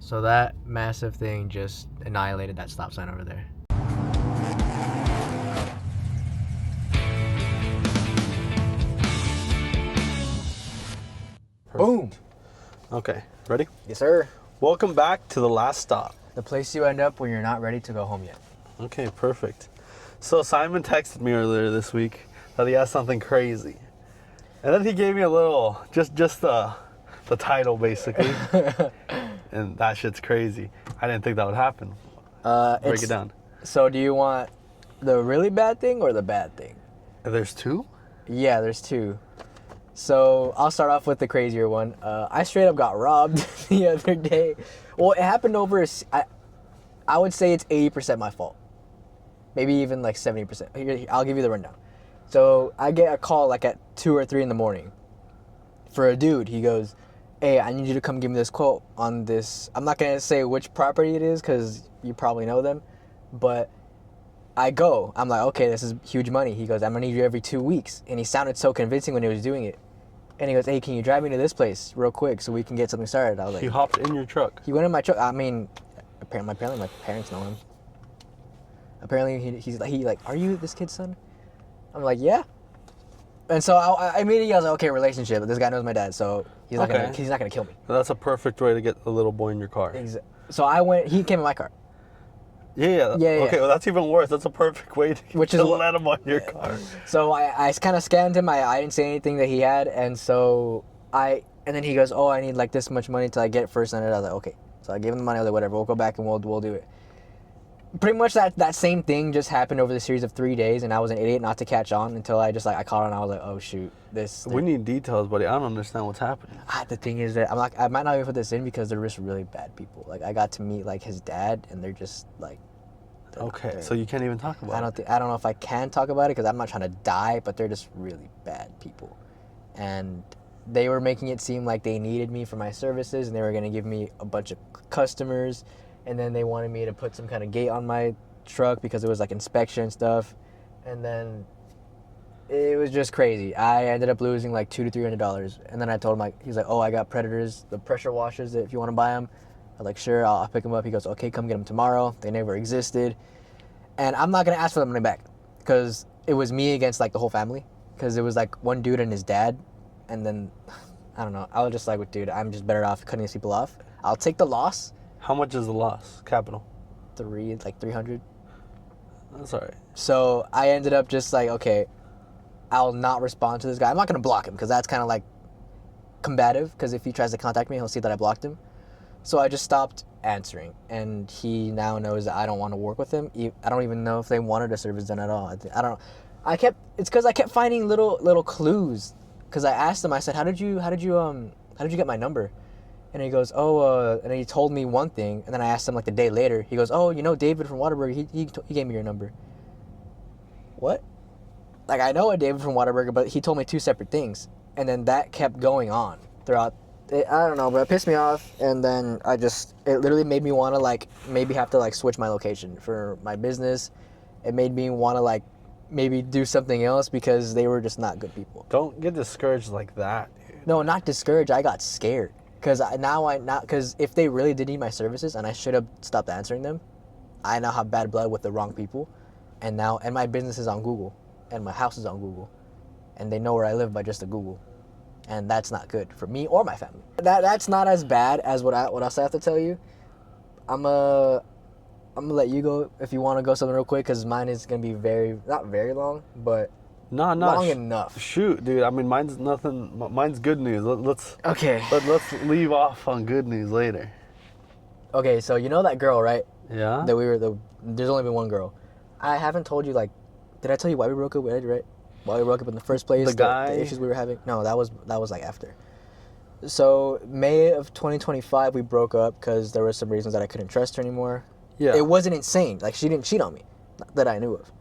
So that massive thing just annihilated that stop sign over there. Boom! Okay, ready? Yes, sir. Welcome back to the last stop. The place you end up when you're not ready to go home yet. Okay, perfect. So Simon texted me earlier this week that he has something crazy. And then he gave me a little, just the title basically. And that shit's crazy. I didn't think that would happen. Break it down. So do you want the really bad thing or the bad thing? There's two? Yeah, there's two. So I'll start off with the crazier one. I straight up got robbed the other day. Well, it happened over. I would say it's 80% my fault. Maybe even like 70%. Here, I'll give you the rundown. So I get a call like at 2 or 3 in the morning for a dude. He goes, "Hey, I need you to come give me this quote on this." I'm not gonna say which property it is because you probably know them, but I'm like, okay, this is huge money. He goes, "I'm gonna need you every 2 weeks," and he sounded so convincing when he was doing it. And he goes, "Hey, can you drive me to this place real quick so we can get something started?" I was like, He hopped in your truck. He went in my truck. I mean, apparently my parents know him. Apparently he's like, "Are you this kid's son?" I'm like, "Yeah." And so I immediately was like, "Okay, relationship. This guy knows my dad, so he's not gonna kill me." That's a perfect way to get the little boy in your car. So he came in my car. Yeah. Okay, well that's even worse. That's a perfect way to let him on your car. So I kind of scanned him. I didn't say anything that he had, and then he goes, "Oh, I need like this much money till I get first." And I was like, "Okay." So I gave him the money. I was like, "Whatever, we'll go back and we'll do it." Pretty much that same thing just happened over the series of 3 days, and I was an idiot not to catch on until I caught on. And I was like, "Oh shoot, We need details, buddy. I don't understand what's happening. The thing is that I might not even put this in because they're just really bad people. Like I got to meet like his dad, and they're just like. Okay, so you can't even talk about it. I don't know if I can talk about it because I'm not trying to die, but they're just really bad people, and they were making it seem like they needed me for my services, and they were gonna give me a bunch of customers, and then they wanted me to put some kind of gate on my truck because it was like inspection stuff, and then it was just crazy. I ended up losing like $200 to $300, and then I told him he's like, "Oh, I got Predators, the pressure washers. If you want to buy them." I was like, "Sure, I'll pick them up." He goes, "Okay, come get them tomorrow." They never existed, and I'm not gonna ask for the money back because it was me against like the whole family. Because it was like one dude and his dad, and then I don't know. I was just like, "Dude, I'm just better off cutting these people off. I'll take the loss." How much is the loss? Capital? 300. That's all right. So I ended up just like, okay, I'll not respond to this guy. I'm not gonna block him because that's kind of like combative. Because if he tries to contact me, he'll see that I blocked him. So I just stopped answering, and he now knows that I don't want to work with him. I don't even know if they wanted a service done at all. I don't know. It's because I kept finding little clues. Because I asked him, I said, how did you get my number? And he goes, "Oh," and he told me one thing, and then I asked him like the day later. He goes, "Oh, you know David from Whataburger, he gave me your number." What? Like I know a David from Whataburger, but he told me two separate things, and then that kept going on throughout. I don't know, but it pissed me off, and then it literally made me want to like maybe have to like switch my location for my business. It made me want to like maybe do something else because they were just not good people. Don't get discouraged like that, dude. No, not discouraged. I got scared. Because if they really did need my services and I should have stopped answering them, I now have bad blood with the wrong people, and my business is on Google, and my house is on Google, and they know where I live by just a Google, and that's not good for me or my family. That's not as bad as what else I have to tell you. I'm gonna let you go if you want to go something real quick because mine is gonna be not very long, but. Long enough. Shoot, dude. I mean, mine's nothing. Mine's good news. Let's leave off on good news later. Okay, so you know that girl, right? Yeah. There's only been one girl. I haven't told you did I tell you why we broke up? Right? Why we broke up in the first place? The issues we were having. No, that was like after. So May of 2025, we broke up because there were some reasons that I couldn't trust her anymore. Yeah. It wasn't insane. Like she didn't cheat on me, that I knew of.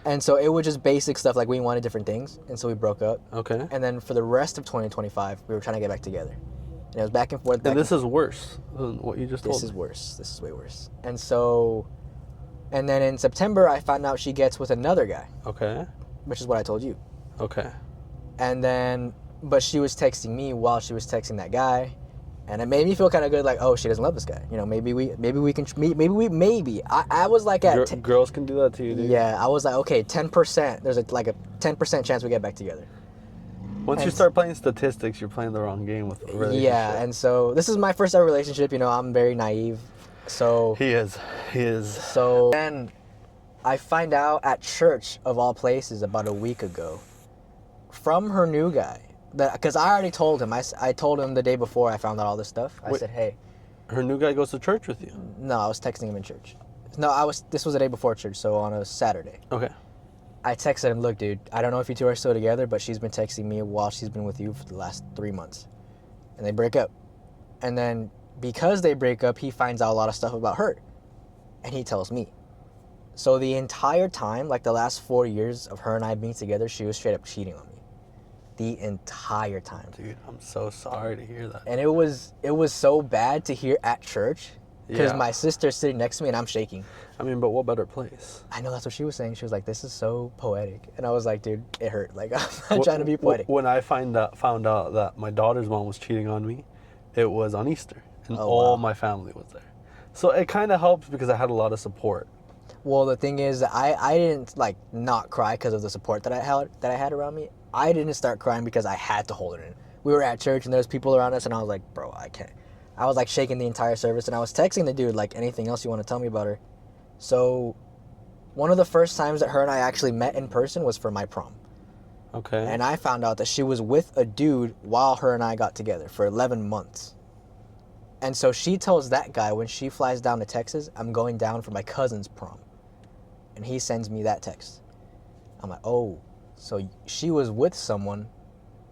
And so it was just basic stuff, like we wanted different things, and so we broke up. Okay. And then for the rest of 2025, we were trying to get back together. And it was back and forth. And this is worse than what you just told me. This is worse. This is way worse. And then in September, I found out she gets with another guy. Okay. Which is what I told you. Okay. And then, but she was texting me while she was texting that guy. And it made me feel kind of good, like, oh, she doesn't love this guy. You know, maybe we can maybe. I was like at girls can do that to you, dude. yeah, I was like, okay, 10%. There's like a 10% chance we get back together. Once you start playing statistics, you're playing the wrong game with a relationship. Yeah, and so this is my first ever relationship. You know, I'm very naive. So He is. So then I find out at church, of all places, about a week ago, from her new guy. Because I already told him. I told him the day before I found out all this stuff. I said, hey. Her new guy goes to church with you? No, I was texting him in church. No, this was the day before church, so on a Saturday. Okay. I texted him, look, dude, I don't know if you two are still together, but she's been texting me while she's been with you for the last 3 months. And they break up. And then because they break up, he finds out a lot of stuff about her. And he tells me. So the entire time, like the last 4 years of her and I being together, she was straight up cheating on me. The entire time. Dude, I'm so sorry to hear that. And it was so bad to hear at church because my sister's sitting next to me and I'm shaking. I mean, but what better place? I know, that's what she was saying. She was like, this is so poetic. And I was like, dude, it hurt. Like, I'm not trying to be poetic. When I found out that my daughter's mom was cheating on me, it was on Easter. And all my family was there. So it kind of helps because I had a lot of support. Well, the thing is, I didn't like not cry because of the support that I had around me. I didn't start crying because I had to hold it in. We were at church and there was people around us and I was like, bro, I can't. I was like shaking the entire service and I was texting the dude like, anything else you want to tell me about her? So one of the first times that her and I actually met in person was for my prom. Okay. And I found out that she was with a dude while her and I got together for 11 months. And so she tells that guy when she flies down to Texas, I'm going down for my cousin's prom. And he sends me that text. I'm like, oh, so she was with someone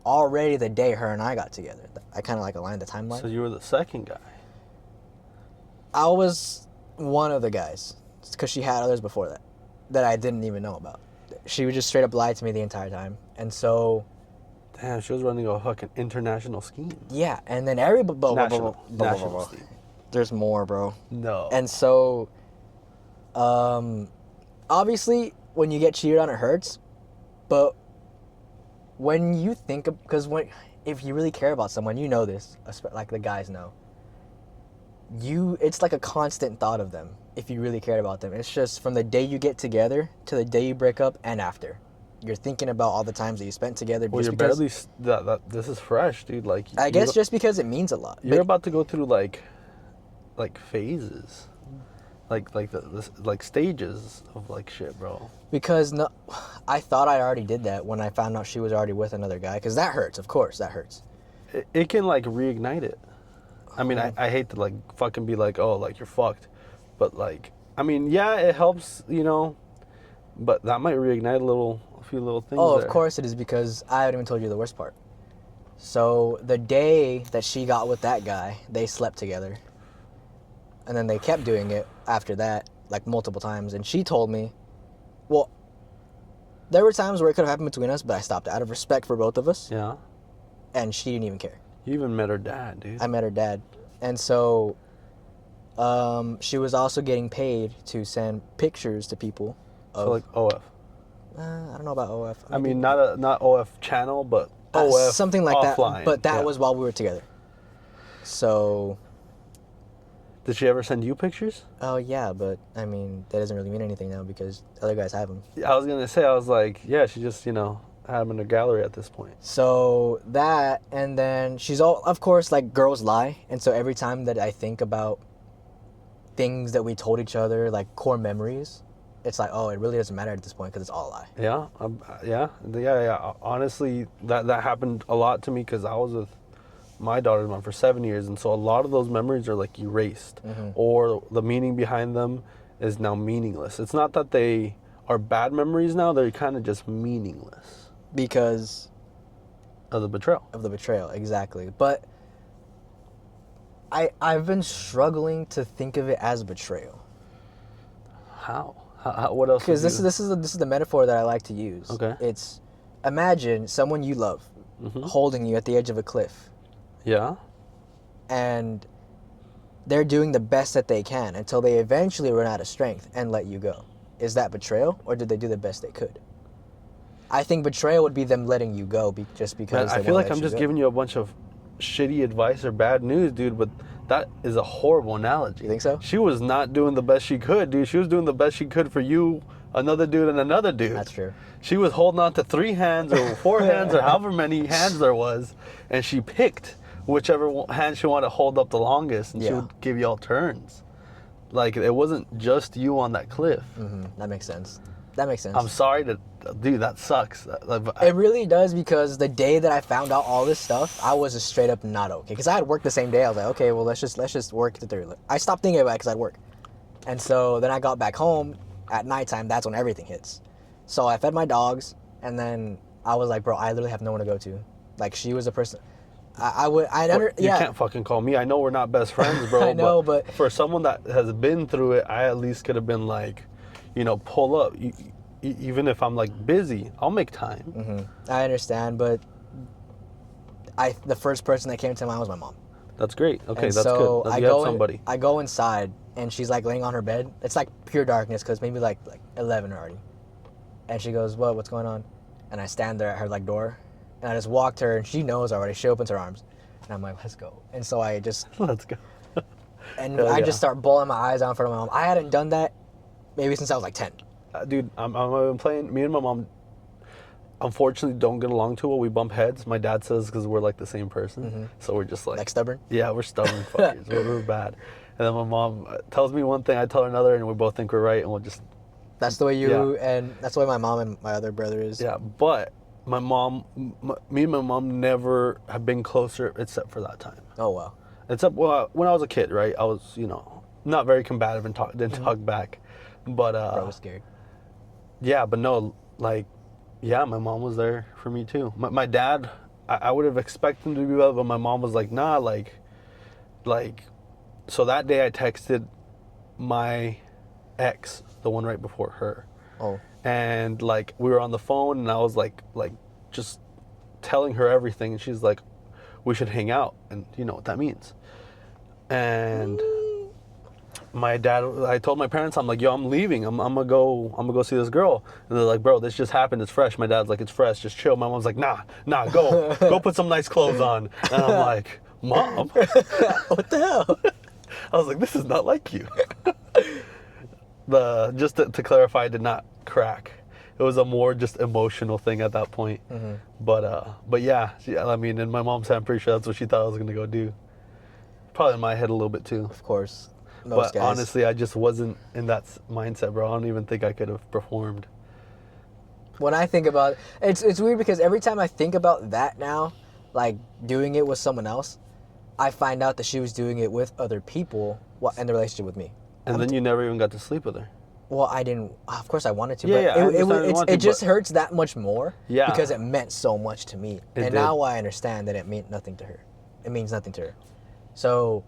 already the day her and I got together. I kind of like aligned the timeline. So you were the second guy. I was one of the guys because she had others before that I didn't even know about. She would just straight up lie to me the entire time. And so... Damn, she was running a fucking international scheme. Yeah, and then everybody... National scheme. There's more, bro. No. And so... obviously, when you get cheated on, it hurts. But when you think of... Because if you really care about someone, you know this. Like the guys know. It's like a constant thought of them. If you really cared about them. It's just from the day you get together to the day you break up and after. You're thinking about all the times that you spent together. Well, you're barely... this is fresh, dude. Like, I guess just because it means a lot. You're about to go through, like phases. Like stages of, like, shit, bro. Because I thought I already did that when I found out she was already with another guy. Because that hurts, of course, that hurts. It can, like, reignite it. I mean, I hate to, like, fucking be like, oh, like, you're fucked. But, like, I mean, yeah, it helps, you know. But that might reignite a few little things. Oh, of course it is, because I haven't even told you the worst part. So the day that she got with that guy, they slept together. And then they kept doing it after that, like multiple times. And she told me, well, there were times where it could have happened between us, but I stopped it out of respect for both of us. Yeah. And she didn't even care. You even met her dad, dude. I met her dad. And so she was also getting paid to send pictures to people. So like OF. I don't know about OF. I mean, not OF channel, but OF something like offline. That. But that was while we were together. So. Did she ever send you pictures? Oh yeah, but I mean that doesn't really mean anything now because other guys have them. Yeah, I was gonna say, I was like, yeah, she just had them in her gallery at this point. So that, and then she's of course, like, girls lie, and so every time that I think about things that we told each other, like core memories, it's like, oh, it really doesn't matter at this point because it's all a lie. Yeah, yeah. Honestly, that happened a lot to me because I was with my daughter's mom for 7 years, and so a lot of those memories are like erased, or the meaning behind them is now meaningless. It's not that they are bad memories now; they're kind of just meaningless because of the betrayal. Of the betrayal, exactly. But I've been struggling to think of it as betrayal. How? What else? Because this is the metaphor that I like to use. Okay. It's, imagine someone you love holding you at the edge of a cliff. Yeah. And they're doing the best that they can until they eventually run out of strength and let you go. Is that betrayal, or did they do the best they could? I think betrayal would be them letting you go just because. Man, I feel like I'm just giving you a bunch of shitty advice or bad news, dude, but that is a horrible analogy. You think so? She was not doing the best she could, dude. She was doing the best she could for you, another dude, and another dude. That's true. She was holding on to 3 hands or 4 hands or however many hands there was, and she picked whichever hand she wanted to hold up the longest, and she would give you all turns. Like, it wasn't just you on that cliff. That makes sense. That makes sense. I'm sorry to, dude, that sucks. It really does, because the day that I found out all this stuff, I was just straight up not okay. Because I had work the same day. I was like, okay, well, let's just work it through. I stopped thinking about it because I had work. And so then I got back home at nighttime. That's when everything hits. So I fed my dogs, and then I was like, bro, I literally have no one to go to. Like, she was a person. You can't fucking call me. I know we're not best friends, bro. I know, but for someone that has been through it, I at least could have been like, pull up. Even if I'm like busy, I'll make time. I understand, but the first person that came to mind was my mom. That's great. Okay, and that's so good. You had somebody. I go inside, and she's like laying on her bed. It's like pure darkness, because maybe like 11 already. And she goes, what's going on? And I stand there at her like door, and I just walked her, and she knows already. She opens her arms, and I'm like, let's go. And so I just let's go. And I just start bawling my eyes out in front of my mom. I hadn't done that maybe since I was like 10. Dude, I'm playing. Me and my mom, unfortunately, don't get along too well. We bump heads. My dad says because we're like the same person, so we're just like stubborn. Yeah, we're stubborn fuckers. we're bad. And then my mom tells me one thing, I tell her another, and we both think we're right, and we'll just. That's the way you and that's the way my mom and my other brother is. Yeah, but my mom, me and my mom never have been closer except for that time. Oh wow. Except when I was a kid, right? I was not very combative and didn't talk back, but I was scared. Yeah, but no, like, yeah, my mom was there for me too. My dad, I would have expected him to be better, but my mom was like, nah, like, so that day I texted my ex, the one right before her. Oh. And like, we were on the phone, and I was like just telling her everything, and she's like, we should hang out, and you know what that means. And my dad, I told my parents, I'm like, yo, I'm leaving. I'm gonna go see this girl. And they're like, bro, this just happened. It's fresh. My dad's like, it's fresh. Just chill. My mom's like, nah, go put some nice clothes on. And I'm like, Mom, what the hell? I was like, this is not like you. Just to clarify, I did not crack. It was a more just emotional thing at that point. But yeah, I mean, in my mom's head, I'm pretty sure that's what she thought I was gonna go do. Probably in my head a little bit too. Of course. But honestly, I just wasn't in that mindset, bro. I don't even think I could have performed. When I think about it, it's weird, because every time I think about that now, like doing it with someone else, I find out that she was doing it with other people in the relationship with me. And then you never even got to sleep with her. Well, I didn't. Of course, I wanted to. Yeah, but it just hurts that much more. Yeah. Because it meant so much to me, and now I understand that it meant nothing to her. It means nothing to her. So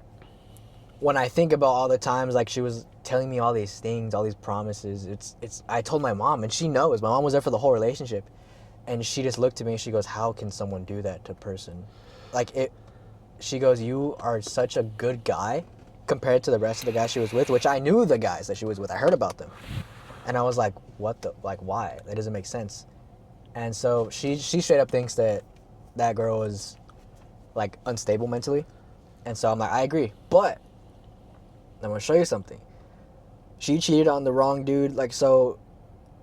when I think about all the times like she was telling me all these things, all these promises, it's. I told my mom, and she knows. My mom was there for the whole relationship, and she just looked at me and she goes, "How can someone do that to a person?" Like it. She goes, "You are such a good guy." Compared to the rest of the guys she was with, which I knew the guys that she was with. I heard about them. And I was like, why? That doesn't make sense. And so she straight up thinks that girl is like unstable mentally. And so I'm like, I agree. But I'm gonna show you something. She cheated on the wrong dude. Like, so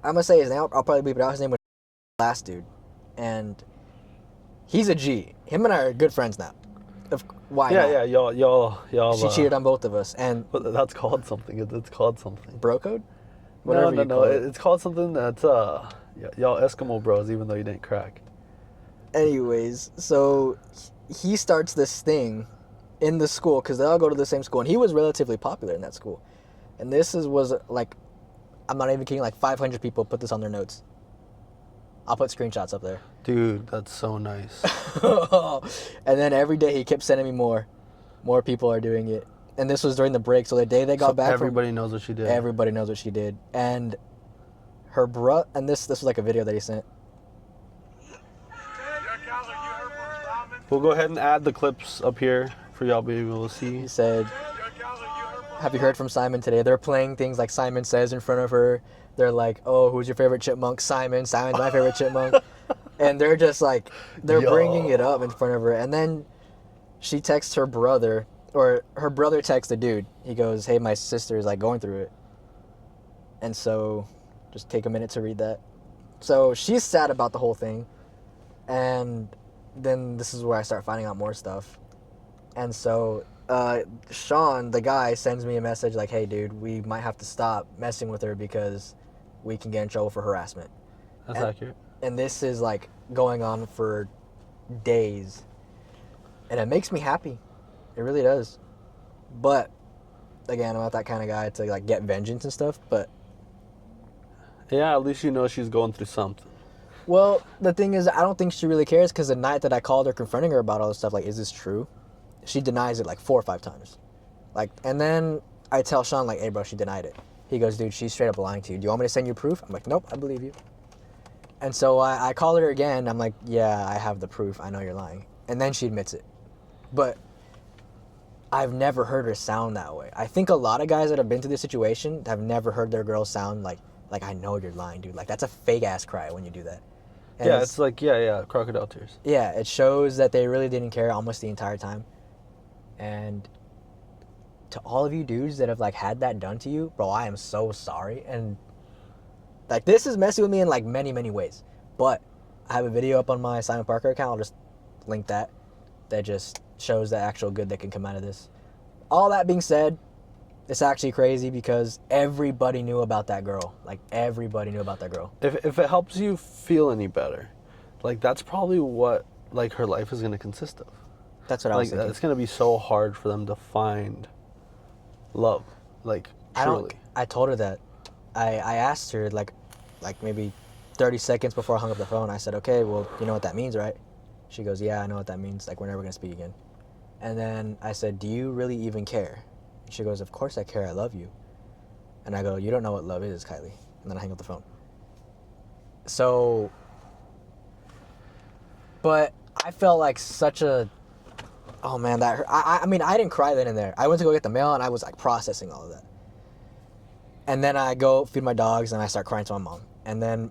I'm gonna say his name. I'll probably bleep it out. His name was last dude. And he's a G. Him and I are good friends now. Why not? Yeah, y'all. She cheated on both of us, and that's called something. It's called something. Bro code? No. It's called something that's y'all Eskimo bros, even though you didn't crack. Anyways, so he starts this thing in the school, because they all go to the same school, and he was relatively popular in that school. And was like, I'm not even kidding, like 500 people put this on their notes. I'll put screenshots up there. Dude, that's so nice. And then every day he kept sending me more. More people are doing it. And this was during the break, so the day they got back everybody knows what she did. Everybody knows what she did. And her and this was like a video that he sent. We'll go ahead and add the clips up here for y'all to be able to see. He said, "Have you heard from Simon today?" They're playing things like Simon Says in front of her. They're like, "Oh, who's your favorite chipmunk?" Simon. Simon's my favorite chipmunk. And they're just like, bringing it up in front of her. And then she texts her brother, or her brother texts the dude. He goes, "Hey, my sister is like going through it." And so, just take a minute to read that. So she's sad about the whole thing, and then this is where I start finding out more stuff. And so Sean, the guy, sends me a message like, "Hey, dude, we might have to stop messing with her because we can get in trouble for harassment." That's accurate. And this is like going on for days, and it makes me happy. It really does. But again, I'm not that kind of guy to like get vengeance and stuff. But Yeah, at least you know she's going through something. well, the thing is, I don't think she really cares because the night that I called her confronting her about all this stuff, like, is this true? She denies it like 4 or 5 times. Like, and then I tell Sean like, "Hey, bro, she denied it." He goes, "Dude, she's straight up lying to you. Do you want me to send you proof?" I'm like, "Nope, I believe you." And so I call her again. I'm like, "Yeah, I have the proof. I know you're lying." And then she admits it. But I've never heard her sound that way. I think a lot of guys that have been through this situation have never heard their girls sound like, "I know you're lying, dude." Like, that's a fake ass cry when you do that. And Yeah, it's like, crocodile tears. yeah, it shows that they really didn't care almost the entire time. And to all of you dudes that have like had that done to you, bro, I am so sorry. And like, this is messing with me in like many, many ways. But I have a video up on my Simon Parker account. I'll just link that. That just shows the actual good that can come out of this. All that being said, it's actually crazy because everybody knew about that girl. Like, everybody knew about that girl. If it helps you feel any better, like, that's probably what, like, her life is going to consist of. That's what I was thinking. It's going to be so hard for them to find love, like, truly. I told her that. I asked her, like maybe 30 seconds before I hung up the phone. I said, "Okay, well, you know what that means, right?" She goes, "Yeah, I know what that means. Like, we're never going to speak again." And then I said, "Do you really even care?" She goes, "Of course I care. I love you." And I go, "You don't know what love is, Kylie." And then I hang up the phone. So, but I felt like such a, oh man, that hurt. I mean, I didn't cry then and there. I went to go get the mail and I was like processing all of that. And then I go feed my dogs and I start crying to my mom. And then,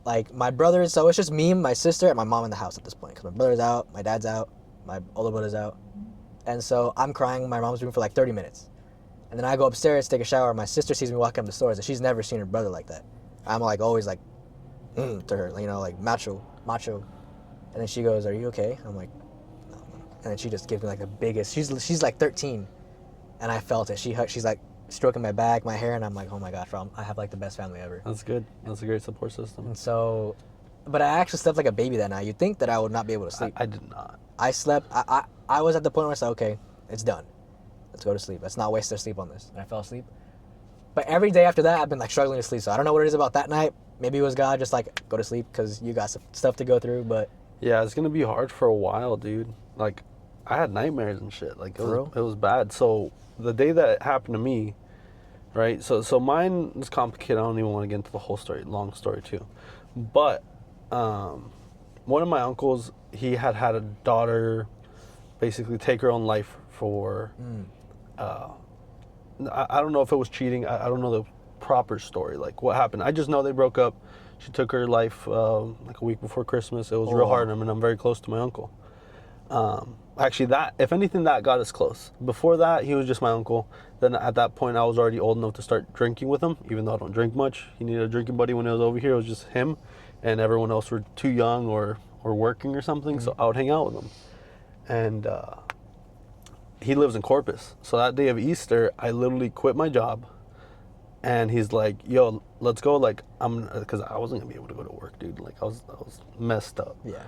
like, my brothers, so it's just me, my sister, and my mom in the house at this point. Because my brother's out, my dad's out, my older brother's out. And so I'm crying in my mom's room for like 30 minutes. And then I go upstairs to take a shower. My sister sees me walking up the stairs and she's never seen her brother like that. I'm like always like, to her, you know, like macho. And then she goes, "Are you okay?" I'm like, "No." And then she just gives me like the biggest, she's like 13. And I felt it. She's like stroking my back, my hair, and I'm like, "Oh my gosh, I have like the best family ever." That's good. That's a great support system. And so, but I actually slept like a baby that night. You'd think that I would not be able to sleep. I did not. I slept, I was at the point where I said, "Okay, it's done. Let's go to sleep. Let's not waste our sleep on this." And I fell asleep. But every day after that, I've been like struggling to sleep. So I don't know what it is about that night. Maybe it was God just like, "Go to sleep because you got some stuff to go through." But Yeah, it's gonna be hard for a while, dude. Like, I had nightmares and shit. Like, it was bad. So the day that it happened to me, right? So mine is complicated. I don't even want to get into the whole story. Long story too. But one of my uncles, he had a daughter, basically take her own life for. I don't know if it was cheating. I don't know the proper story, like what happened. I just know they broke up. She took her life like a week before Christmas. It was real hard. I mean, I'm very close to my uncle. Actually, that, if anything, that got us close. Before that, he was just my uncle. Then at that point, I was already old enough to start drinking with him, even though I don't drink much. He needed a drinking buddy when he was over here. It was just him, and everyone else were too young or working or something, so I would hang out with him. And he lives in Corpus. So that day of Easter, I literally quit my job. And he's like, "Yo, let's go." Like, because I wasn't gonna be able to go to work, dude. Like, I was messed up. yeah.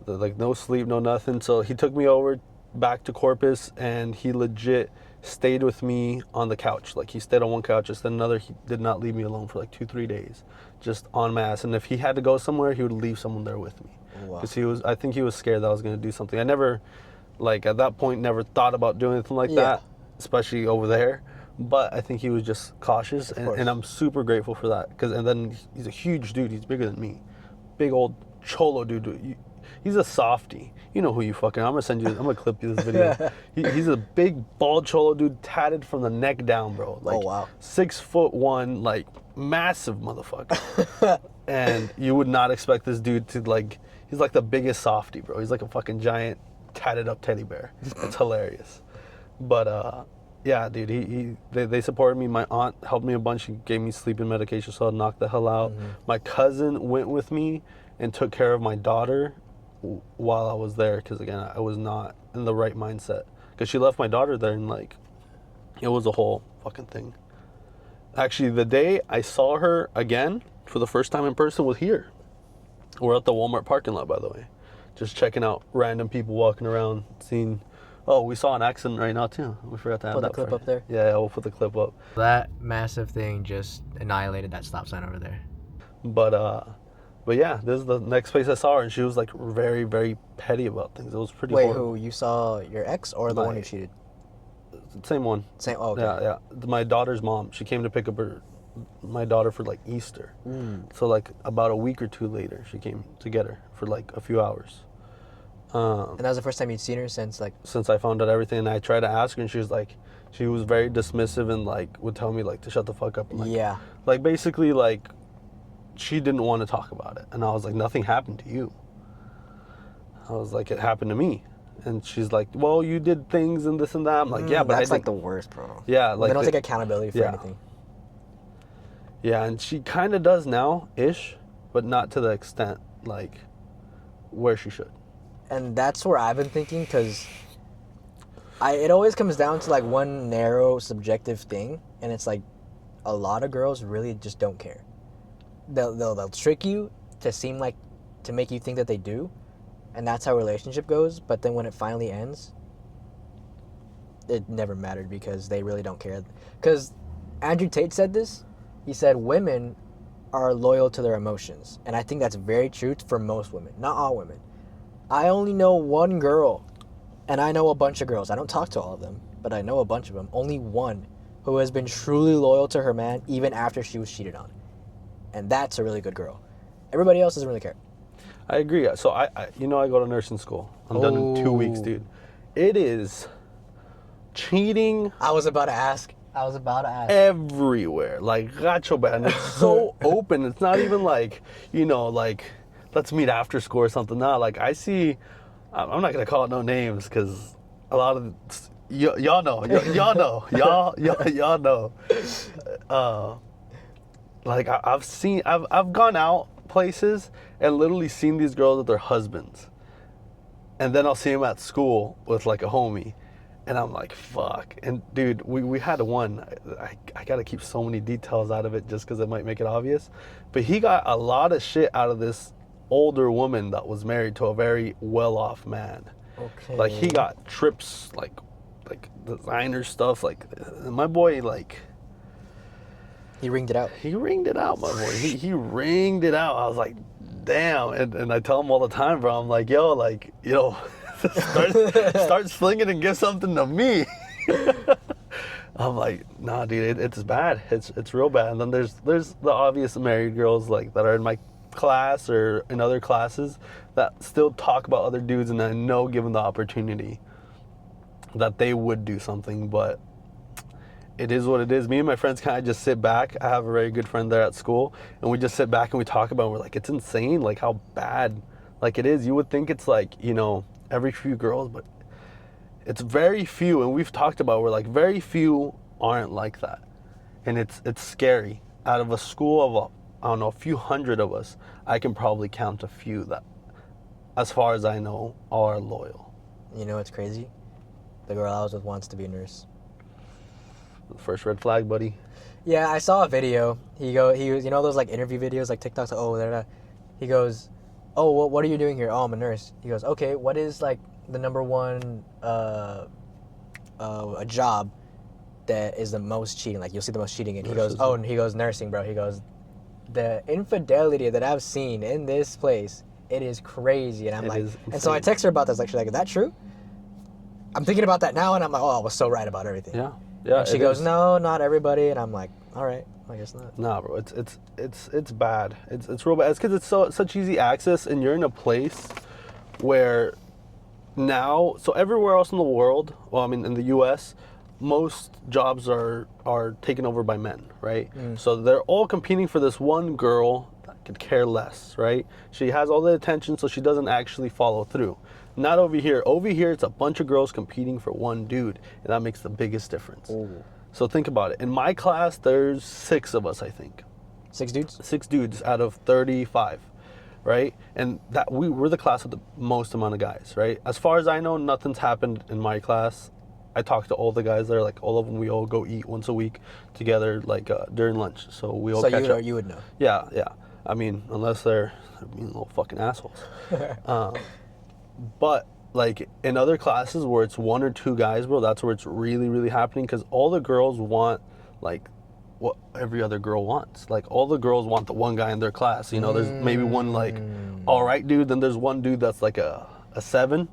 Like, no sleep, no nothing. So he took me over back to Corpus, and he legit stayed with me on the couch. Like, he stayed on one couch, just another. He did not leave me alone for like 2-3 days, just en masse. And if he had to go somewhere, he would leave someone there with me, because I think he was scared that I was gonna do something. I never, like, at that point, never thought about doing anything like that, especially over there. But I think he was just cautious, and I'm super grateful for that. And then he's a huge dude. He's bigger than me. Big old cholo dude. He's a softie. You know who you fucking. I'm gonna clip you this video. He's a big bald cholo dude, tatted from the neck down, bro. Like, 6'1", like massive motherfucker. And you would not expect this dude to, like, he's like the biggest softie, bro. He's like a fucking giant tatted up teddy bear. It's hilarious. But yeah, dude, they supported me. My aunt helped me a bunch. She gave me sleeping medication, so I knocked the hell out. My cousin went with me and took care of my daughter while I was there, because again, I was not in the right mindset, because she left my daughter there, and like, it was a whole fucking thing. Actually, the day I saw her again for the first time in person was here. We're at the Walmart parking lot, by the way, just checking out random people walking around, seeing. Oh, we saw an accident right now too. We forgot to have Put the that clip for up there. Yeah, we'll put the clip up. That massive thing just annihilated that stop sign over there. But yeah, this is the next place I saw her, and she was like very, very petty about things. It was pretty. Wait, horrible. who you saw? Your ex or the one who cheated? Same one. Same. Oh, okay. Yeah. My daughter's mom. She came to pick up my daughter for like Easter. So like about a week or two later, she came to get her for like a few hours. And that was the first time you'd seen her since I found out everything, and I tried to ask her, and she was very dismissive, and like would tell me like to shut the fuck up. And, like, yeah. Like basically like she didn't want to talk about it, and I was like, nothing happened to you. I was like, it happened to me. And she's like, well, you did things and this and that. I'm like, yeah, but that's like the worst, bro. Yeah, like they don't take accountability for anything. Yeah, and she kind of does now, ish, but not to the extent like where she should. And that's where I've been thinking, because it always comes down to like one narrow subjective thing, and it's like a lot of girls really just don't care. They'll trick you to make you think that they do, and that's how a relationship goes. But then when it finally ends, it never mattered, because they really don't care. Because Andrew Tate said this. He said women are loyal to their emotions, and I think that's very true for most women, not all women. I only know one girl, and I know a bunch of girls. I don't talk to all of them, but I know a bunch of them. Only one who has been truly loyal to her man even after she was cheated on. And that's a really good girl. Everybody else doesn't really care. I agree. So I go to nursing school. I'm done in 2 weeks, dude. It is cheating. I was about to ask. Everywhere. Like, gacho bad. And it's so open. It's not even like, like, let's meet after school or something. Nah, like, I see, I'm not going to call it no names, because a lot of, y'all know. Y'all know. Like, I've gone out places and literally seen these girls with their husbands. And then I'll see them at school with, like, a homie. And I'm like, fuck. And, dude, we had one. I got to keep so many details out of it just because it might make it obvious. But he got a lot of shit out of this older woman that was married to a very well-off man. Okay. Like, he got trips, like designer stuff. Like, my boy, like... He ringed it out. He ringed it out, my boy. He ringed it out. I was like, damn. And I tell him all the time, bro. I'm like, yo, like, start slinging and give something to me. I'm like, nah, dude, it's bad. It's real bad. And then there's the obvious married girls like that are in my class or in other classes that still talk about other dudes, and I know given the opportunity that they would do something, but it is what it is. Me and my friends kind of just sit back. I have a very good friend there at school, and we just sit back and we talk about it. We're like, it's insane, like how bad like it is. You would think it's like, every few girls, but it's very few. And we've talked about, we're like, very few aren't like that. And it's scary. Out of a school of a few hundred of us, I can probably count a few that, as far as I know, are loyal. You know what's crazy? The girl I was with wants to be a nurse. First red flag, buddy. Yeah, I saw a video. He was, those like interview videos, like TikToks. He goes, oh, what are you doing here? Oh, I'm a nurse. He goes, okay, what is like the number one a job that is the most cheating? Like you'll see the most cheating in. He goes, oh, and he goes, nursing, bro. He goes, the infidelity that I've seen in this place, it is crazy. And I'm like, and so I text her about this. Like, she's like, is that true? I'm thinking about that now, and I'm like, oh, I was so right about everything. Yeah. Yeah. And she goes, no, not everybody. And I'm like, all right, I guess not. Nah, bro, it's bad. It's real bad. It's because it's such easy access, and you're in a place where now, so everywhere else in the world, well, I mean, in the U.S., most jobs are taken over by men, right? So they're all competing for this one girl that could care less, right? She has all the attention, so she doesn't actually follow through. Not over here. Over here, it's a bunch of girls competing for one dude, and that makes the biggest difference. Ooh. So think about it. In my class, there's 6 of us, I think. 6 dudes? 6 dudes out of 35, right? And that we're the class with the most amount of guys, right? As far as I know, nothing's happened in my class. I talk to all the guys there, like all of them. We all go eat once a week together, like during lunch. So we all catch up. You would know. Yeah. I mean, unless they're being little fucking assholes. But like in other classes where it's 1 or 2 guys, bro, that's where it's really, really happening, because all the girls want like what every other girl wants. Like all the girls want the one guy in their class. You know, there's maybe one like all right dude, then there's one dude that's like a 7,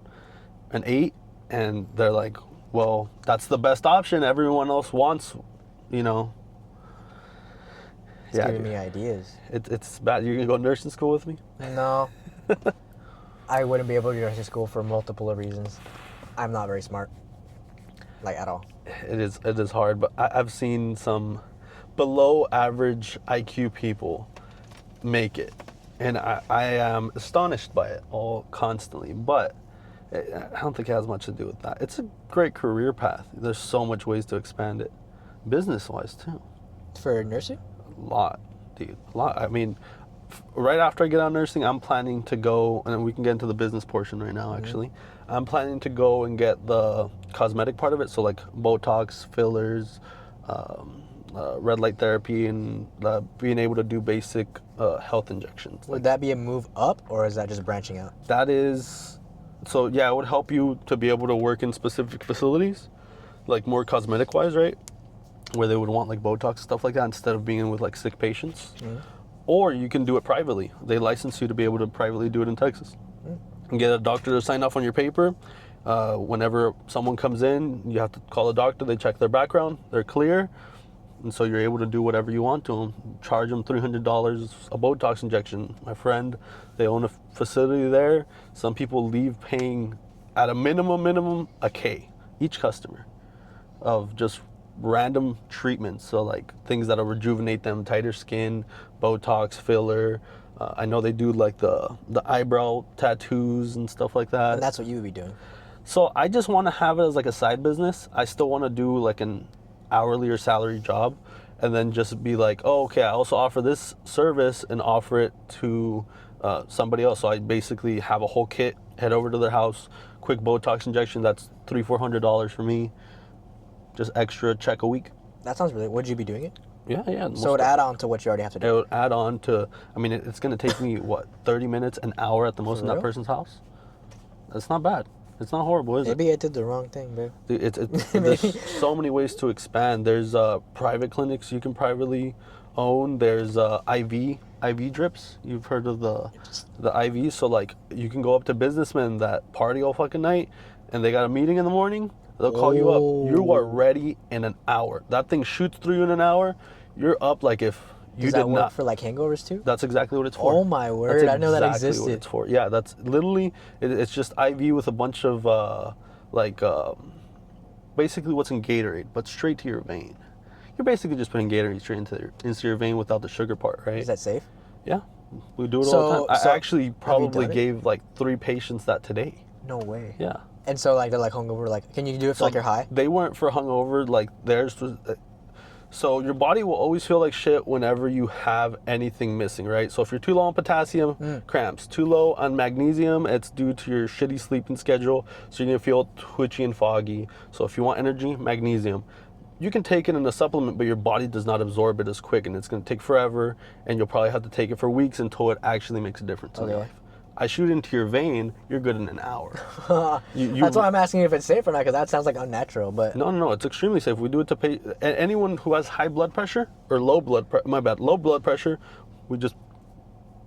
an 8, and they're like, well, that's the best option. Everyone else wants, you know. It's giving me ideas. It's bad. You're gonna go to nursing school with me? No. I wouldn't be able to go to nursing school for multiple reasons. I'm not very smart. Like, at all. It is hard, but I've seen some below average IQ people make it. And I am astonished by it all constantly. But I don't think it has much to do with that. It's a great career path. There's so much ways to expand it. Business-wise, too. For nursing? A lot, dude. A lot. I mean, right after I get out of nursing, I'm planning to go, and we can get into the business portion right now, actually. I'm planning to go and get the cosmetic part of it. So, like, Botox, fillers, red light therapy, and being able to do basic health injections. Would that be a move up, or is that just branching out? That is... So, yeah, it would help you to be able to work in specific facilities, like more cosmetic-wise, right? Where they would want, like, Botox, stuff like that, instead of being in with, like, sick patients. Or you can do it privately. They license you to be able to privately do it in Texas. And get a doctor to sign off on your paper. Whenever someone comes in, you have to call a doctor. They check their background. They're clear. And so you're able to do whatever you want to them. Charge them $300 a Botox injection. My friend, they own a facility there. Some people leave paying, at a minimum, a K each customer of just random treatments. So like things that'll rejuvenate them, tighter skin, Botox, filler. I know they do like the eyebrow tattoos and stuff like that. And that's what you would be doing. So I just want to have it as like a side business. I still want to do like an hourly or salary job, and then just be like, oh, okay, I also offer this service and offer it to somebody else. So I basically have a whole kit, head over to their house, quick Botox injection. That's $300-$400 for me. Just extra check a week. That sounds really... Would you be doing it? Yeah. So it would add on to what you already have to do. It would add on to... I mean, it's going to take me, 30 minutes, an hour at the most in that person's house? That's not bad. It's not horrible, is it? Maybe I did the wrong thing, babe. There's so many ways to expand. There's private clinics you can privately own. There's IV drips. You've heard of the IVs. So, like, you can go up to businessmen that party all fucking night, and they got a meeting in the morning. They'll call you up. You are ready in an hour. That thing shoots through you in an hour. You're up like if you Does that work for like hangovers too? That's exactly what it's for. Oh my word! I didn't know that existed. What it's for. Yeah, that's literally. It's just IV with a bunch of basically what's in Gatorade, but straight to your vein. You're basically just putting Gatorade straight into your vein without the sugar part, right? Is that safe? Yeah, we do it all the time. I actually probably gave like 3 patients that today. No way. Yeah. And so like they're like hungover. Like, can you do it for like you're high? They weren't for hungover. Like theirs was. So your body will always feel like shit whenever you have anything missing, right? So if you're too low on potassium, cramps. Too low on magnesium, it's due to your shitty sleeping schedule. So you're gonna feel twitchy and foggy. So if you want energy, magnesium. You can take it in a supplement, but your body does not absorb it as quick, and it's gonna take forever, and you'll probably have to take it for weeks until it actually makes a difference in your life. I shoot into your vein, you're good in an hour. That's why I'm asking if it's safe or not, because that sounds like unnatural. But no, it's extremely safe. We do it to anyone who has high blood pressure or low blood pressure. We just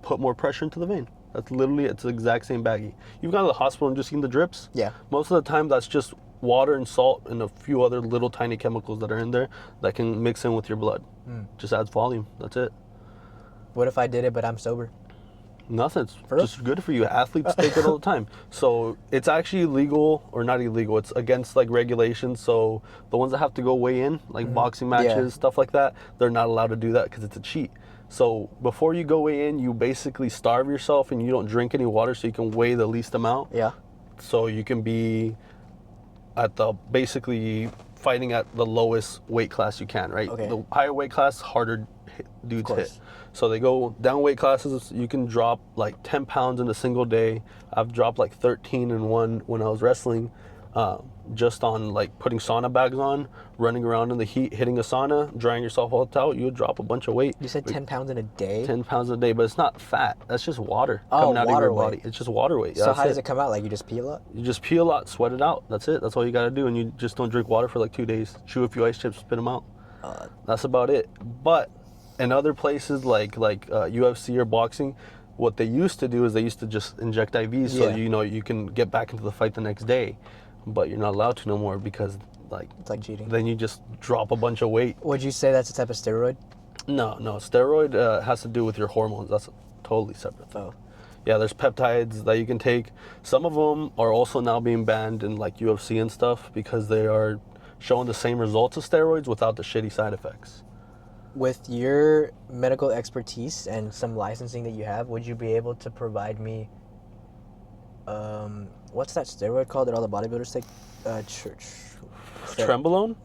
put more pressure into the vein. That's literally, it's the exact same baggie. You've gone to the hospital and just seen the drips. Yeah. Most of the time, that's just water and salt and a few other little tiny chemicals that are in there that can mix in with your blood. Just adds volume. That's it. What if I did it, but I'm sober? Nothing. It's For real? just good for you. Athletes take it all the time. So it's actually illegal, or not illegal. It's against like regulations. So the ones that have to go weigh in, like boxing matches, Yeah. stuff like that, they're not allowed to do that because it's a cheat. So before you go weigh in, you basically starve yourself and you don't drink any water, so you can weigh the least amount. Yeah. So you can be at the basically fighting at the lowest weight class you can, right? Okay. The higher weight class, harder dudes course. hit. So they go down weight classes. You can drop like 10 pounds in a single day. I've dropped like 13 in one when I was wrestling, just on like putting sauna bags on, running around in the heat, hitting a sauna, drying yourself all out. You would drop a bunch of weight. You said 10 pounds in a day? 10 pounds a day, but it's not fat. That's just water Oh, coming out of water your weight. body. It's just water weight. Yeah, So how does it come out? Like you just pee a lot? You just pee a lot, sweat it out. That's it. That's all you got to do. And you just don't drink water for like 2 days. Chew a few ice chips, spit them out. That's about it. But in other places like UFC or boxing, what they used to do is they used to just inject IVs so you can get back into the fight the next day. But you're not allowed to no more because It's like cheating. then you just drop a bunch of weight. Would you say that's a type of steroid? No. Steroid has to do with your hormones. That's a totally separate thing. Oh. Yeah, there's peptides that you can take. Some of them are also now being banned in like UFC and stuff because they are showing the same results as steroids without the shitty side effects. With your medical expertise and some licensing that you have, would you be able to provide me, what's that steroid called that all the bodybuilders take? Trenbolone?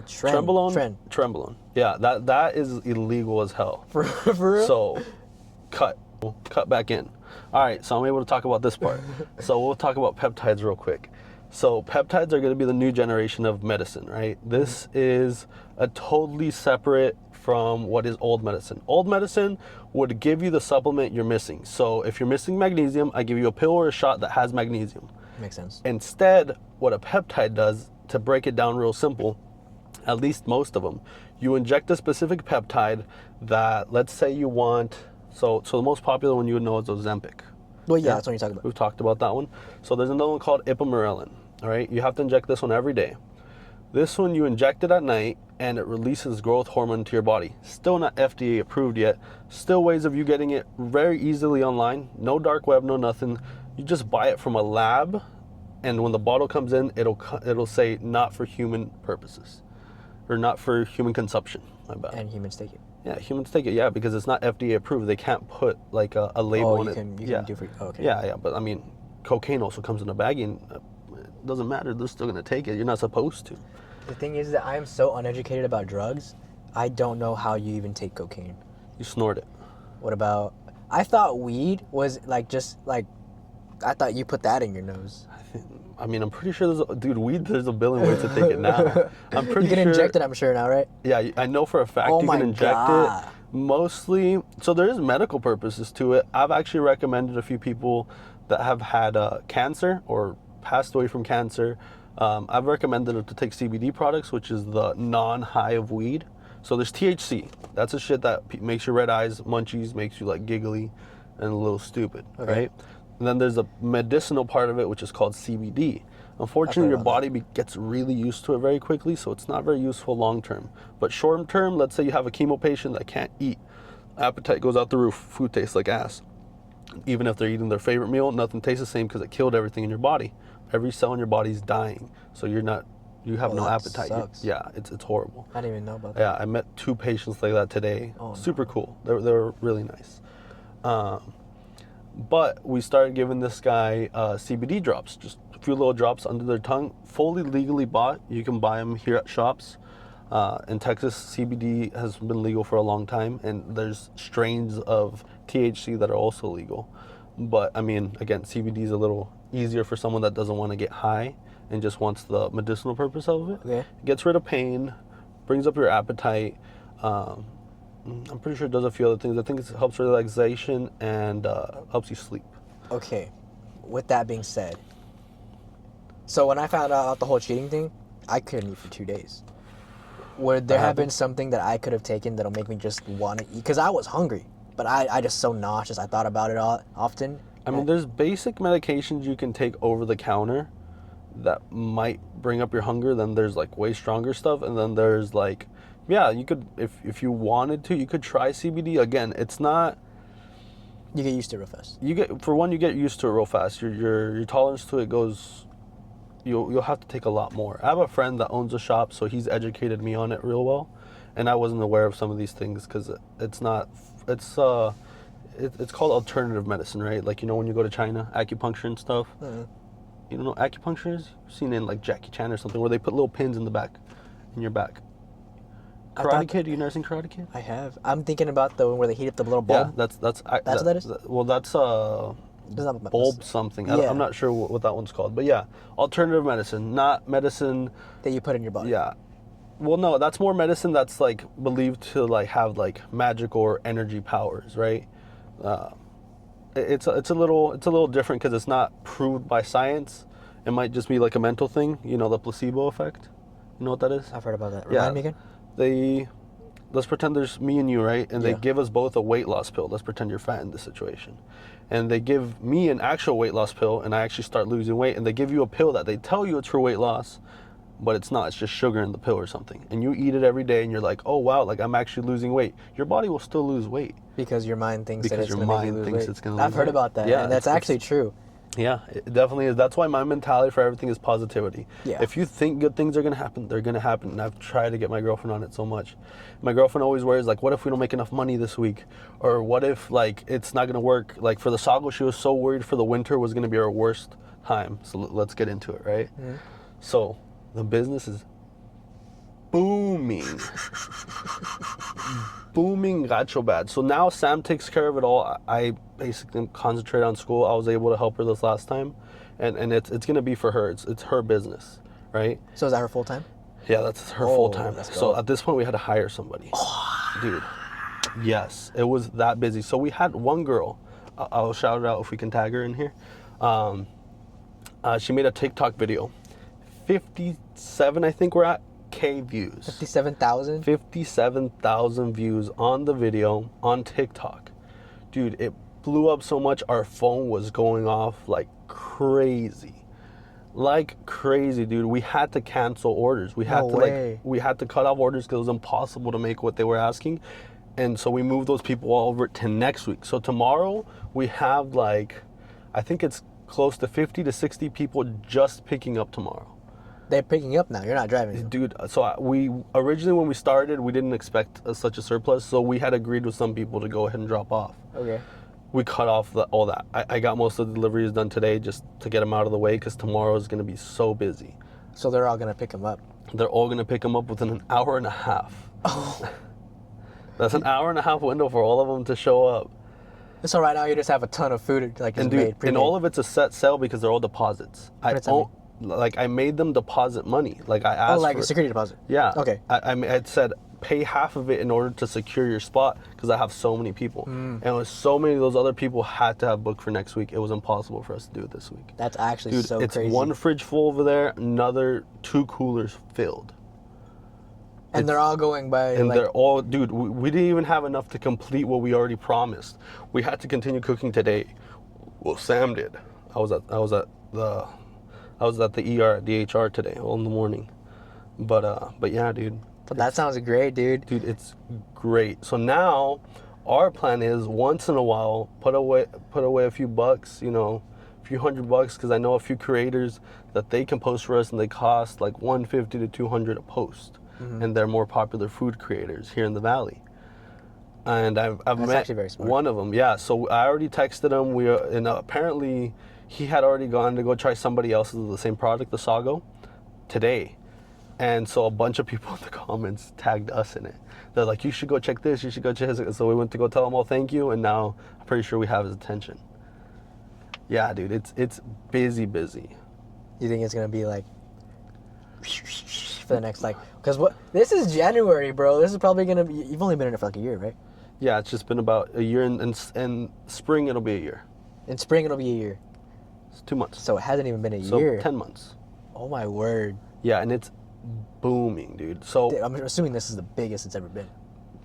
Tren. Trenbolone. Yeah, that is illegal as hell. For real? So, cut back in. All right, so I'm able to talk about this part. So we'll talk about peptides real quick. So peptides are going to be the new generation of medicine, right? This is a totally separate from what is old medicine. Old medicine would give you the supplement you're missing. So if you're missing magnesium, I give you a pill or a shot that has magnesium. Makes sense. Instead, what a peptide does, to break it down real simple, at least most of them, you inject a specific peptide that, let's say you want, so the most popular one you would know is Ozempic. Well, yeah, that's what you're talking about. We've talked about that one. So there's another one called ipamorelin. All right, you have to inject this one every day. This one you inject it at night and it releases growth hormone to your body. Still not FDA approved yet. Still ways of you getting it very easily online. No dark web, no nothing. You just buy it from a lab, and when the bottle comes in, it'll say not for human purposes, or not for human consumption. My bad. And humans take it. Yeah, humans take it. Yeah, because it's not FDA approved. They can't put like a label on it. You can do for. Oh, okay. Yeah, but I mean, cocaine also comes in a baggie, and it doesn't matter. They're still gonna take it. You're not supposed to. The thing is that I am so uneducated about drugs. I don't know how you even take cocaine. You snort it. What about? I thought weed was like just like. I thought you put that in your nose. I mean, I'm pretty sure there's a billion ways to take it now. I'm pretty You can sure, inject it, I'm sure now, right? Yeah, I know for a fact Oh you my can inject God. it. Mostly, so there is medical purposes to it. I've actually recommended a few people that have had cancer or passed away from cancer. I've recommended them to take CBD products, which is the non-high of weed. So there's THC. That's a shit that makes your red eyes, munchies, makes you like giggly and a little stupid, Okay. right? And then there's a medicinal part of it, which is called CBD. Unfortunately, your body gets really used to it very quickly, so it's not very useful long term. But short term, let's say you have a chemo patient that can't eat. Appetite goes out the roof, food tastes like ass. Even if they're eating their favorite meal, nothing tastes the same because it killed everything in your body. Every cell in your body is dying, so you have no that but sucks. yeah, it's horrible. I didn't even know about that. Yeah, I met 2 patients like that today. Oh, Super cool. They were really nice. But we started giving this guy CBD drops, just a few little drops under their tongue, fully legally bought. You can buy them here at shops. In Texas, CBD has been legal for a long time, and there's strains of THC that are also legal. But I mean, again, CBD is a little easier for someone that doesn't want to get high and just wants the medicinal purpose of it. Okay. It gets rid of pain, brings up your appetite. I'm pretty sure it does a few other things. I think it helps relaxation and helps you sleep. Okay. With that being said, so when I found out the whole cheating thing, I couldn't eat for 2 days. Would there have been something that I could have taken that'll make me just want to eat? Because I was hungry, but I just so nauseous. I thought about it often. I mean, there's basic medications you can take over the counter that might bring up your hunger. Then there's like way stronger stuff, and then there's like, yeah, you could if you wanted to, you could try CBD. Again, it's not. You get used to it real fast. You get used to it real fast. Your tolerance to it goes. You'll have to take a lot more. I have a friend that owns a shop, so he's educated me on it real well, and I wasn't aware of some of these things because it's not. It's called alternative medicine, right? Like, you know, when you go to China, acupuncture and stuff. Mm-hmm. You don't know what acupuncture is? You've seen it in like Jackie Chan or something, where they put little pins in your back. Karate Kid, you never seen Karate Kid? I have. I'm thinking about the one where they heat up the little bulb. Yeah, that's what that is? Well, that's bulb something. Yeah. I'm not sure what that one's called, but yeah, alternative medicine, not medicine That you put in your body. Yeah. Well, no, that's more medicine that's like believed to like have like magic or energy powers, right? It's a little different because it's not proved by science. It might just be like a mental thing, you know, the placebo effect. You know what that is? I've heard about that. Remind me again? Let's pretend there's me and you, right? And they Yeah. give us both a weight loss pill. Let's pretend you're fat in this situation. And they give me an actual weight loss pill, and I actually start losing weight. And they give you a pill that they tell you it's for weight loss, but it's not. It's just sugar in the pill or something. And you eat it every day, and you're like, oh, wow, like I'm actually losing weight. Your body will still lose weight. Because your mind thinks that Because it's your going to make you mind lose thinks weight. it's gonna lose I've heard weight. about that, Yeah, and that's actually true. Yeah, it definitely is. That's why my mentality for everything is positivity. Yeah. If you think good things are going to happen, they're going to happen. And I've tried to get my girlfriend on it so much. My girlfriend always worries, like, what if we don't make enough money this week? Or what if, like, it's not going to work? Like, for the Sago, she was so worried for the winter was going to be our worst time. So let's get into it, right? Mm-hmm. So the business is booming. Booming gacho bad. So now Sam takes care of it all. I basically concentrate on school. I was able to help her this last time. And it's going to be for her. It's her business, right? So is that her full time? Yeah, that's her Oh, full time. let's So go. at this point, we had to hire somebody. Dude, yes, it was that busy. So we had one girl. I'll shout it out if we can tag her in here. She made a TikTok video. 57, I think we're at, K views. 57,000? 57,000 views on the video on TikTok. Dude, it blew up so much our phone was going off like crazy. Like crazy, dude. We had to cancel orders. We had we had to cut off orders because it was impossible to make what they were asking. And so we moved those people all over to next week. So tomorrow we have like, I think it's close to 50 to 60 people just picking up tomorrow. They're picking up now. You're not driving. Dude, so we originally when we started, we didn't expect such a surplus. So we had agreed with some people to go ahead and drop off. Okay. We cut off all that. I got most of the deliveries done today just to get them out of the way because tomorrow is going to be so busy. So they're all going to pick them up. They're all going to pick them up within an hour and a half. Oh. That's an hour and a half window for all of them to show up. So right now you just have a ton of food like just And dude, made, pre-made. and all of it's a set sale because they're all deposits. What does that mean? Like I made them deposit money. Like I asked Oh, like for a security deposit. Yeah. Okay. I said pay half of it in order to secure your spot because I have so many people. And it was so many of those other people had to have booked for next week. It was impossible for us to do it this week. That's actually Dude, so it's crazy. one fridge full over there, another 2 coolers filled. And they're all going by And like, they're all, dude, we didn't even have enough to complete what we already promised. We had to continue cooking today. Well, Sam did. I was at the ER at DHR today, all in the morning. But yeah, dude. but that sounds great, dude. Dude, it's great. So now our plan is once in a while put away a few bucks, you know, a few $100 because I know a few creators that they can post for us and they cost like $150 to $200 a post. And they're more popular food creators here in the Valley. And I've That's met actually very smart. one of them. Yeah, so I already texted him. And apparently he had already gone to go try somebody else's of the same product, the Sago, today. And so a bunch of people in the comments tagged us in it. They're like, you should go check this, you should go check this. So we went to go tell him, oh, thank you. And now I'm pretty sure we have his attention. Yeah, dude, it's busy. You think it's going to be like for the next like, because this is January, bro. This is probably going to be, you've only been in it for like a year, right? Yeah, it's just been about a year. And spring, it'll be a year. In spring, it'll be a year. It's 2 months. So it hasn't even been a So year. 10 months. Oh my word. Yeah, and it's booming, dude. So I'm assuming this is the biggest it's ever been.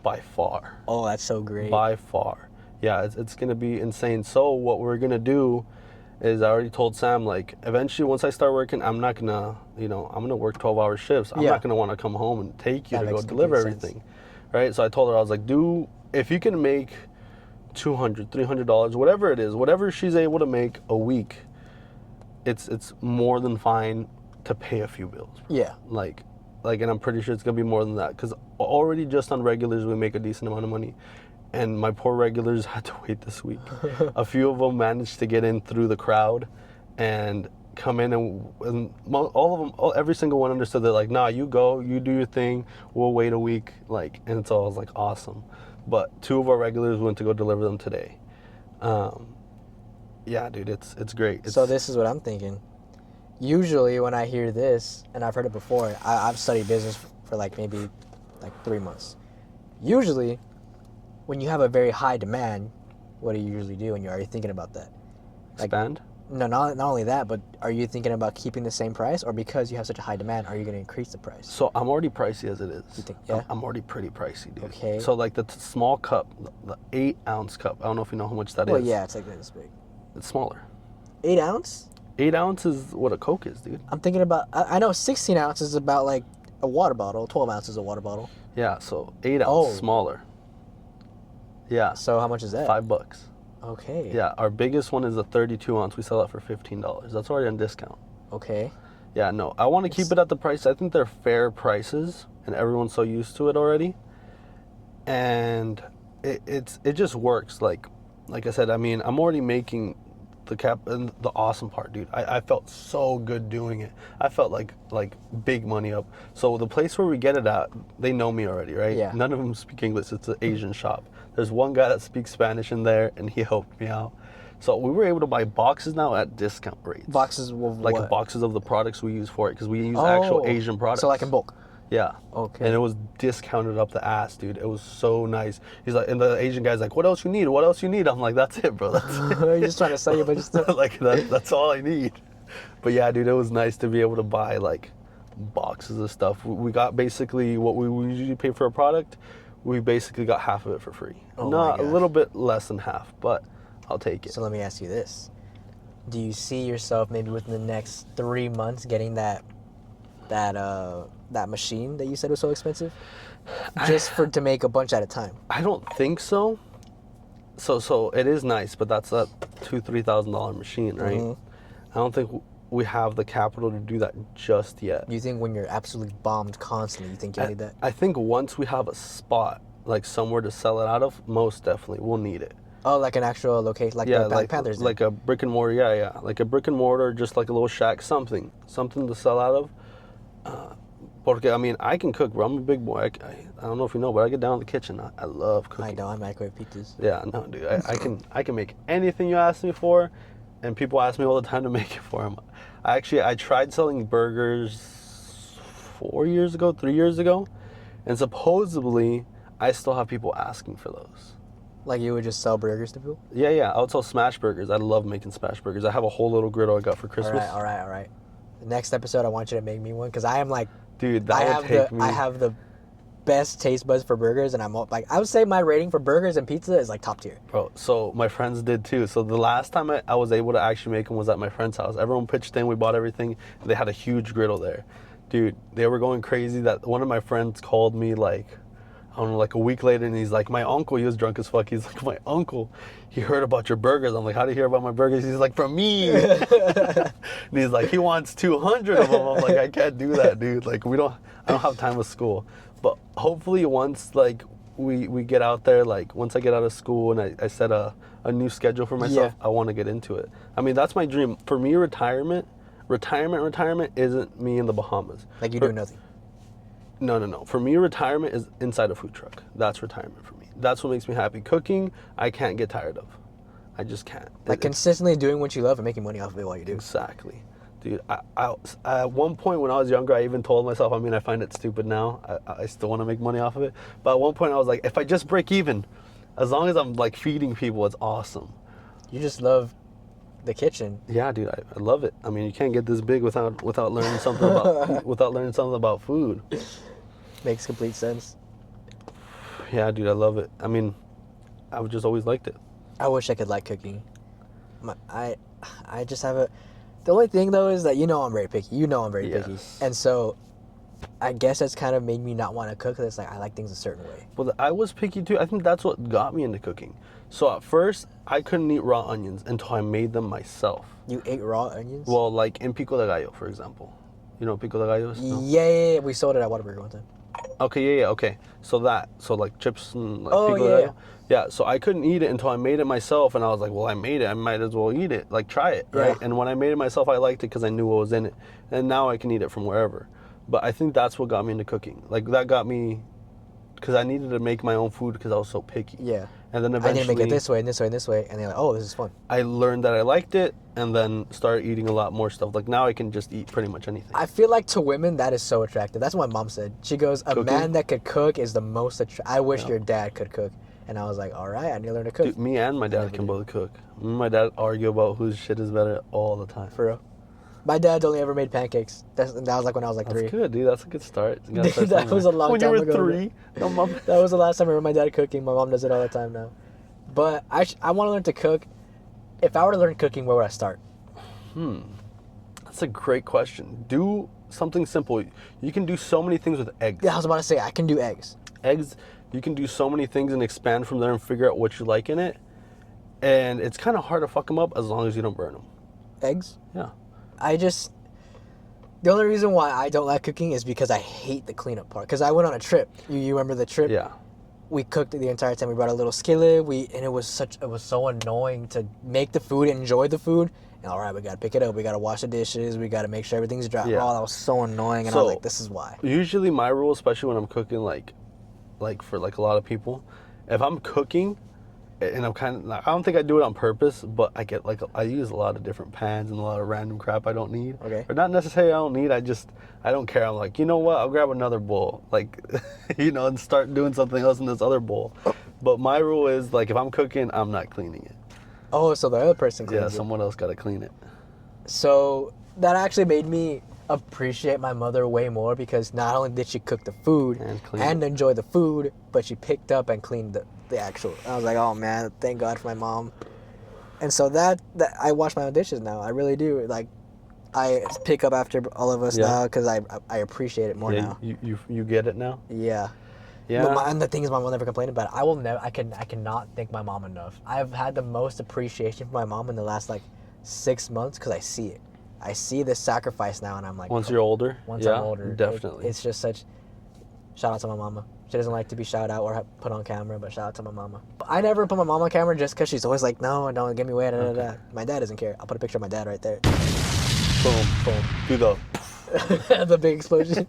by far. Oh, that's so great. By far. Yeah, it's going to be insane. So what we're going to do is I already told Sam, like, eventually once I start working, I'm not going to, I'm going to work 12-hour shifts. I'm Yeah. not going to want to come home and take you That to go makes deliver complete sense. everything. Right? So I told her, I was like, if you can make $200, $300, whatever it is, whatever she's able to make a week, it's more than fine to pay a few bills. Yeah. Like, and I'm pretty sure it's gonna be more than that because already just on regulars we make a decent amount of money, and my poor regulars had to wait this week. A few of them managed to get in through the crowd, and come in and all of them, every single one understood. They're like, nah, you go, you do your thing, we'll wait a week. Like, and so I was like, awesome. But 2 of our regulars went to go deliver them today. Yeah, dude, it's great. So this is what I'm thinking. Usually when I hear this, and I've heard it before, I've studied business for like maybe like 3 months. Usually when you have a very high demand, what do you usually do when you're already thinking about that? Expand? No, not only that, but are you thinking about keeping the same price, or because you have such a high demand, are you going to increase the price? So I'm already pricey as it is. You think, yeah? I'm already pretty pricey, dude. Okay. So like the small cup, the 8-ounce cup, I don't know if you know how much that is. Well, yeah, it's like this big. It's smaller. 8 ounce? 8 ounces is what a Coke is, dude. I'm thinking about, I know 16 ounces is about like a water bottle, 12 ounces is a water bottle. Yeah, so 8 ounce, smaller. Yeah. So how much is that? $5. Okay. Yeah, our biggest one is a 32 ounce. We sell that for $15. That's already on discount. Okay. Yeah, no, I want to keep it at the price. I think they're fair prices, and everyone's so used to it already. And it just works. Like I said, I mean, I'm already making the cap, and the awesome part, dude. I felt so good doing it. I felt like big money up. So the place where we get it at, they know me already, right? Yeah. None of them speak English. It's an Asian shop. There's one guy that speaks Spanish in there, and he helped me out. So we were able to buy boxes now at discount rates. Boxes of like what? boxes of the products we use for it, because we use actual Asian products. So like in bulk. Yeah. Okay. And it was discounted up the ass, dude. It was so nice. He's like, and the Asian guy's like, "What else you need? What else you need?" I'm like, "That's it, bro. That's it." You're just trying to sell you a bunch of stuff. Like that's all I need. But yeah, dude, it was nice to be able to buy like boxes of stuff. We got basically what we usually pay for a product. We basically got half of it for free. Oh Not my a gosh. little bit less than half, but I'll take it. So let me ask you this. Do you see yourself maybe within the next 3 months getting that machine that you said was so expensive? Just to make a bunch at a time. I don't think so. So it is nice, but that's a $2,000-$3,000 machine, right? Mm-hmm. I don't think we have the capital to do that just yet. You think when you're absolutely bombed constantly, you think you'll need that? I think once we have a spot, like somewhere to sell it out of, most definitely we'll need it. Oh, like an actual location, like the Black Panthers did. Like a brick and mortar, yeah, like a brick and mortar, just like a little shack, something to sell out of. Porque I mean, I can cook, bro. I'm a big boy. I don't know if you know, but I get down in the kitchen. I love cooking. I know, I microwave pizzas. Yeah, no, dude. I can make anything you ask me for, and people ask me all the time to make it for them. I tried selling burgers 3 years ago, and supposedly I still have people asking for those. Like you would just sell burgers to people? Yeah. I would sell smash burgers. I love making smash burgers. I have a whole little griddle I got for Christmas. All right. The next episode, I want you to make me one, because I am like, dude, I have the best taste buds for burgers, and I'm like, I would say my rating for burgers and pizza is like top tier. Bro, so my friends did too. So the last time I was able to actually make them was at my friend's house. Everyone pitched in, we bought everything, and they had a huge griddle there. Dude, they were going crazy. That one of my friends called me like, I don't know, like a week later, and he's like, my uncle, he was drunk as fuck. He's like, my uncle, he heard about your burgers. I'm like, how did he hear about my burgers? He's like, from me. And he's like, he wants 200 of them. I'm like, I can't do that, dude. Like, I don't have time with school. But hopefully once, like, we get out there, like, once I get out of school and I set a new schedule for myself, I want to get into it. I mean, that's my dream. For me, retirement isn't me in the Bahamas. Like you do nothing. No. For me, retirement is inside a food truck. That's retirement for me. That's what makes me happy. Cooking, I can't get tired of. I just can't. Like consistently doing what you love and making money off of it while you do. Exactly. Dude, I at one point when I was younger, I even told myself, I mean, I find it stupid now. I still want to make money off of it. But at one point I was like, if I just break even, as long as I'm like feeding people, it's awesome. You just love the kitchen. Yeah, dude, I love it. I mean, you can't get this big without learning something about food. Makes complete sense. Yeah, dude, I love it. I mean, I've just always liked it. I wish I could like cooking. I just have a... The only thing, though, is that I'm very picky. I'm very picky. And so I guess that's kind of made me not want to cook. 'Cause it's like I like things a certain way. But I was picky too. I think that's what got me into cooking. So at first, I couldn't eat raw onions until I made them myself. You ate raw onions? Well, like in pico de gallo, for example. You know what pico de gallo is? No? Yeah. We sold it at Whataburger one time. Okay, yeah, okay. So like chips and like Oh, pico de yeah. gallo. Yeah, so I couldn't eat it until I made it myself, and I was like, well, I made it, I might as well eat it, like try it, right? Yeah. And when I made it myself, I liked it because I knew what was in it, and now I can eat it from wherever. But I think that's what got me into cooking. Like that got me, because I needed to make my own food because I was so picky. Yeah. And then I eventually, need to make it this way and this way and this way, and they're like, oh, this is fun. I learned that I liked it, and then started eating a lot more stuff. Like now I can just eat pretty much anything. I feel like to women that is so attractive. That's what my mom said. She goes, a Cooking? man that could cook is the most I wish Yeah. your dad could cook. And I was like, all right, I need to learn to cook. Dude, me and my dad can both cook. Me and my dad argue about whose shit is better all the time. For real. My dad's only ever made pancakes. That was like when I was like That's 3. good, dude. That's a good start. You gotta Dude, start that somewhere. was a long when time you were ago. 3. No, mom. That was the last time I remember my dad cooking. My mom does it all the time now. But I want to learn to cook. If I were to learn cooking, where would I start? That's a great question. Do something simple. You can do so many things with eggs. Yeah, I was about to say, I can do eggs. Eggs, you can do so many things and expand from there and figure out what you like in it. And it's kind of hard to fuck them up as long as you don't burn them. Eggs? Yeah. The only reason why I don't like cooking is because I hate the cleanup part. Because I went on a trip. You remember the trip? Yeah. We cooked the entire time. We brought a little skillet. And it was so annoying to make the food, enjoy the food. And all right, we gotta pick it up. We gotta wash the dishes. We gotta make sure everything's dry. Yeah. Oh, that was so annoying. And I So- was like, this is why. Usually my rule, especially when I'm cooking like for like a lot of people, if I'm cooking and I don't think I do it on purpose, but I use a lot of different pans and a lot of random crap I don't need. Okay. Or not necessarily I don't need, I don't care. I'm like, you know what, I'll grab another bowl. Like, and start doing something else in this other bowl. But my rule is like if I'm cooking, I'm not cleaning it. Oh, so the other person cleans Yeah, it. someone else gotta clean it. So that actually made me appreciate my mother way more because not only did she cook the food And clean and it. enjoy the food, but she picked up and cleaned the actual. I was like, oh man, thank God for my mom. And so that I wash my own dishes now. I really do. Like, I pick up after all of us Yeah. now because I appreciate it more now. You get it now? Yeah. Yeah. But and the thing is, my mom will never complain about it. I cannot thank my mom enough. I've had the most appreciation for my mom in the last like 6 months because I see it. I see this sacrifice now, and I'm like, Once you're older? once Yeah, I'm older, definitely. it's just such. Shout out to my mama. She doesn't like to be shout out or put on camera, but shout out to my mama. I never put my mom on camera just because she's always like, no, don't get me wet. Da. My dad doesn't care. I'll put a picture of my dad right there. Boom. Boom. Do the The big explosion.